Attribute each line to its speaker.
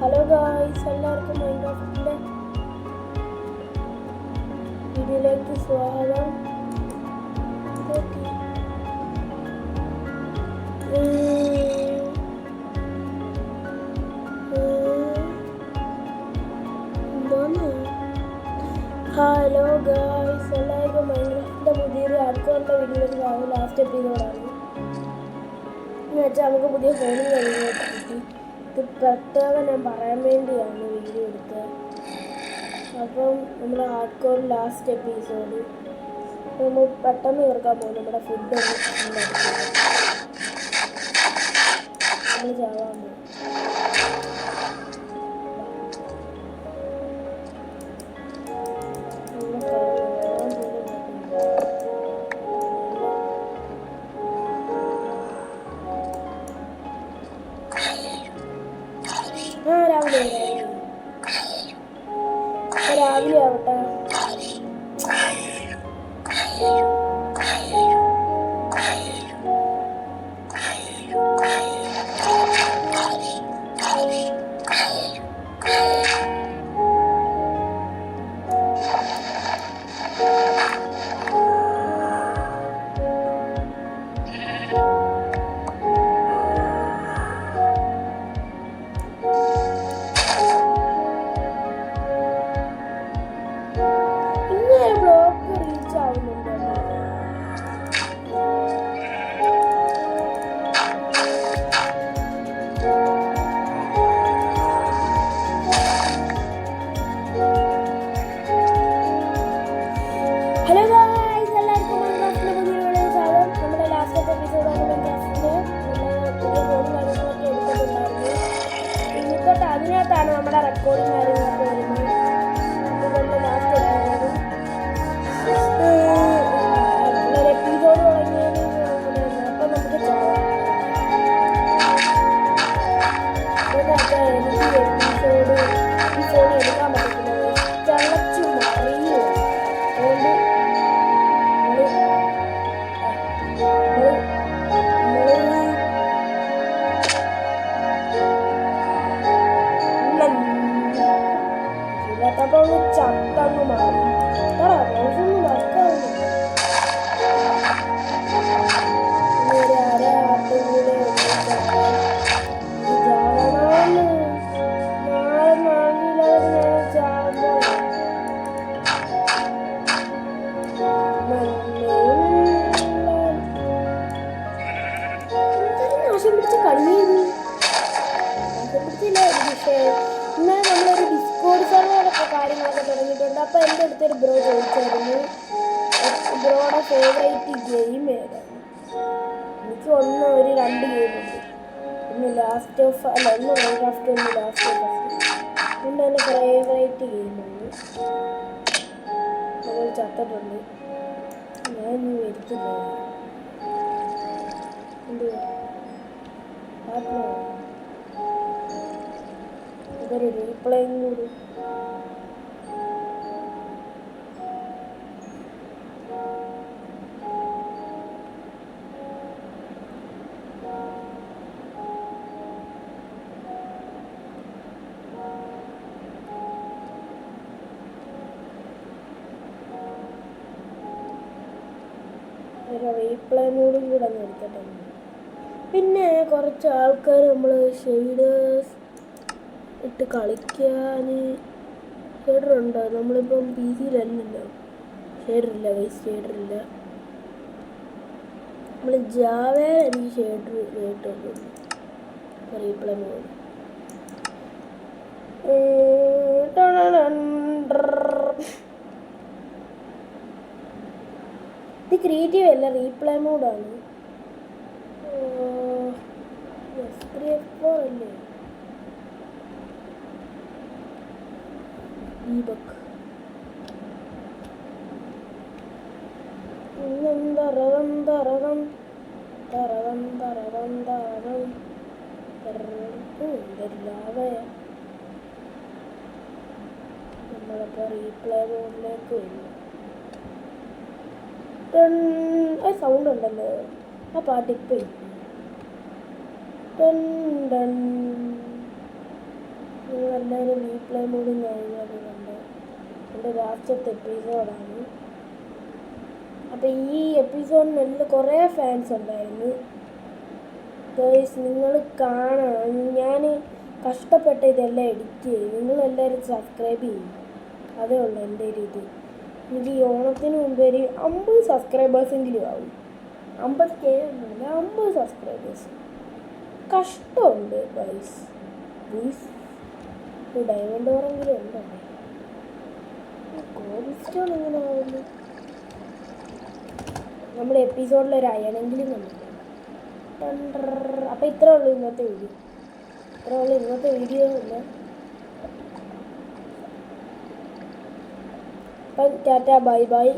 Speaker 1: Hello guys, എല്ലാവർക്കും മൈൻക്രാഫ്റ്റിൻ്റെ വീഡിയോയിലേക്ക് സ്വാഗതം. ഹലോ ഗായ്സ്, എല്ലാവർക്കും മൈൻക്രാഫ്റ്റിൻ്റെ പുതിയൊരു ആർക്കോറിൻ്റെ വീഡിയോയിലേക്ക് സ്വാഗതം. ലാസ്റ്റ് എപ്പിസോഡാണ് എന്ന് വെച്ചാൽ നമുക്ക് പുതിയ ഫോണും കാര്യങ്ങളൊക്കെ കിട്ടി. ഇത് പ്രത്യേകം ഞാൻ പറയാൻ വേണ്ടിയാണ് വീഡിയോ എടുത്തത്. അപ്പം നമ്മൾ ഹാർഡ് കോർ ലാസ്റ്റ് എപ്പിസോഡ് നമ്മൾ പെട്ടെന്ന് തീർക്കാൻ പോകും. നമ്മുടെ ഫുഡ് നമ്മൾ ചാവാൻ പോകും. രാവിലെ ആവട്ടെ. അതിനകത്താണ് നമ്മുടെ റെക്കോർഡിങ് കാര്യങ്ങളൊക്കെ വരുന്നത്. അതുകൊണ്ട് ലാസ്റ്റ് എപ്പിസോഡ് തുടങ്ങിയതിന് അപ്പം നമുക്ക് എനിക്ക് എപ്പിസോഡ് ഈ ഫോൺ എടുക്കാൻ പറ്റത്തില്ല. ചളച്ചു മറിയുക. അതുകൊണ്ട് അപ്പോൾ ഒന്ന് ചത്തങ്ങ് മാറി. റോസൊന്നും വർക്കാവുന്നില്ല. ഒരു അരയാട്ടും കൂടെ ചാവണമെന്ന് നാളെ നാളില്ലാതെ ഞാൻ ചാവുമ്പോൾ നാശം പിടിച്ച് കളിയുന്നു. നാശം പിടിച്ചില്ല. പക്ഷേ ഇന്നലെ നമ്മളൊരു ഡിസ്കോഡ് സെർവറൊക്കെ കാര്യങ്ങളൊക്കെ തുടങ്ങിയിട്ടുണ്ട്. അപ്പോൾ എൻ്റെ അടുത്തൊരു ബ്രോ ചോദിച്ചായിരുന്നു ബ്രോയുടെ ഫേവറേറ്റ് ഗെയിം ഏതാണ്. എനിക്ക് ഒരു 2 ഗെയിമുണ്ട്. ഒന്ന് ലാസ്റ്റ് ഓഫ് ഒന്ന് മൈൻക്രാഫ്റ്റ്, ഒന്ന് ലാസ്റ്റ് ഓഫ് അതുകൊണ്ട് എൻ്റെ ഫേവറേറ്റ് ഗെയിമുണ്ട്. നമ്മൾ ചത്തിട്ടുണ്ട്. ഞാൻ ഇനി വരുത്തില്ല. എന്ത് ഇതൊരു റീപ്ലേയും കൂടി. റീപ്ലേ മോഡും കൂടെ ഒന്ന് എടുത്തിട്ട് പിന്നെ കുറച്ച് ആൾക്കാർ നമ്മൾ ഷെയ്ഡേഴ്സ് ഇട്ട് കളിക്കാൻ ഷെയ്ഡറുണ്ടോ. നമ്മളിപ്പം പി സിയിലല്ലല്ലോ, ഷെയ്ഡറില്ല വൈസ് ഷെയ്ഡറില്ല. നമ്മൾ ജാവയിൽ എനിക്ക് ഷെയ്ഡർ കേട്ടുള്ളൂ. റീപ്ലേ മോഡ് ഇത് ക്രിയേറ്റീവ് അല്ല, റീപ്ലേ മോഡാണ്. F4 അല്ലേ ദീപക് തറകം തറകം തറകം തറകം തറകം എന്തെല്ലാവേ നമ്മളിപ്പോൾ റീപ്ലേ മോഡിലേക്ക് വരുന്നു. സൗണ്ട് ഉണ്ടല്ലോ ആ പാട്ട് ഇപ്പം നിങ്ങളെല്ലാവരും റീപ്ലേ മോഡും കഴിഞ്ഞതുകൊണ്ട് എൻ്റെ ലാസ്റ്റത്തെ എപ്പിസോഡാണ്. അപ്പം ഈ എപ്പിസോഡിനെല്ലാം കുറേ ഫാൻസ് ഉണ്ടായിരുന്നു ഗൈസ്. നിങ്ങൾ കാണണം, ഞാൻ കഷ്ടപ്പെട്ട് ഇതെല്ലാം എഡിറ്റ് ചെയ്യും. നിങ്ങളെല്ലാവരും സബ്സ്ക്രൈബ് ചെയ്യും, അതേ ഉള്ളൂ എൻ്റെ ഒരു ഇത്. എനിക്ക് ഈ ഓണത്തിന് മുമ്പ് ഒരു 50 സബ്സ്ക്രൈബേഴ്സെങ്കിലും ആവും. 50K ഒന്നുമില്ല, 50 സബ്സ്ക്രൈബേഴ്സ്. കഷ്ടമുണ്ട് ഗൈസ്. പ്ലീസ് ഒരു ഡയമണ്ട് ഓറെങ്കിലും ഉണ്ടല്ലേ. കോബിൾ സ്റ്റോൺ എങ്ങനെ ആവുന്നു? നമ്മുടെ എപ്പിസോഡിലൊരു അയണെങ്കിലും കണ്ടില്ല. അപ്പം ഇത്രേ ഉള്ളൂ ഇന്നത്തെ വീഡിയോ ഇല്ല. അപ്പം ടാറ്റ ബൈ ബൈ.